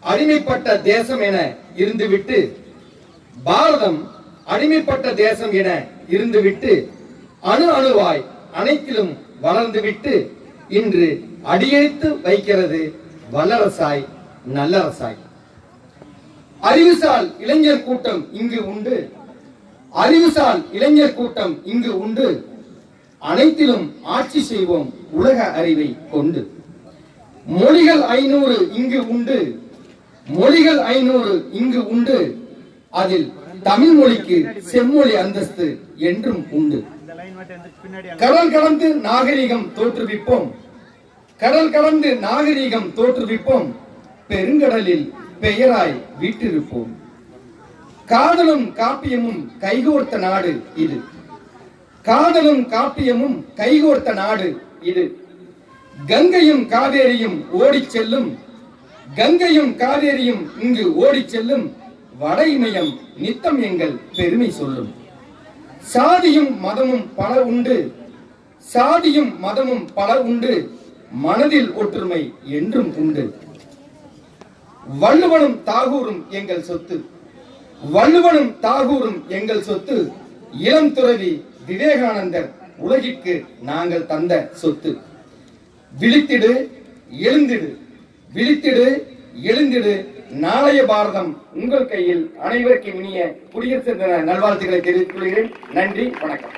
அடிமைப்பட்ட தேசம் என இருந்துவிட்டு, பாரதம் அடிமைப்பட்ட தேசம் என இருந்துவிட்டு, அணு அணுவாய் அனைத்திலும் வளர்ந்துவிட்டு இன்று அடியெடுத்து வைக்கிறது வல்லரசாய் நல்லரசாய். அறிவுசால் இளைஞர் கூட்டம் இங்கு உண்டு, அறிவுசால் இளைஞர் கூட்டம் இங்கு உண்டு, அனைத்திலும் ஆட்சி செய்வோம் உலக அறிவை கொண்டு. மொழிகள் 500 இங்கு உண்டு, மொழிகள் 500 இங்கு உண்டு, அதில் தமிழ் மொழிக்கு செம்மொழி அந்தஸ்து என்றும் உண்டு. கடல் கடந்து நாகரிகம் தோற்றுவிப்போம், கடல் கடந்து நாகரிகம் தோற்றுவிப்போம், பெருங்கடலில் பெயராய் வீற்றிருப்போம். காதலும் காப்பியமும் கைகோர்த்த நாடு இது, காதலும் காப்பியமும் கைகோர்த்த நாடு இது. கங்கையும் காவேரியும் ஓடிச் செல்லும், கங்கையும் காவேரியும் இங்கு ஓடிச் செல்லும், வட இமயம் நித்தம் எங்கள் பெருமை சொல்லும். சாதியும் மதமும் பல உண்டு, சாதியும் மதமும் பல உண்டு, மனதில் ஒற்றுமை என்றும் உண்டு. வள்ளுவனும் தாகூரும் எங்கள் சொத்து, வள்ளுவனும் தாகூரும் எங்கள் சொத்து, இளம் துறவி விவேகானந்தர் உலகிற்கு நாங்கள் தந்த சொத்து. விழித்திடு எழுந்திடு, விழித்திடு எழுந்திடு, நாளைய பாரதம் உங்கள் கையில். அனைவருக்கும் இனிய குடியரசு தின நல்வாழ்த்துக்களை தெரிவித்துக் கொள்கிறேன். நன்றி, வணக்கம்.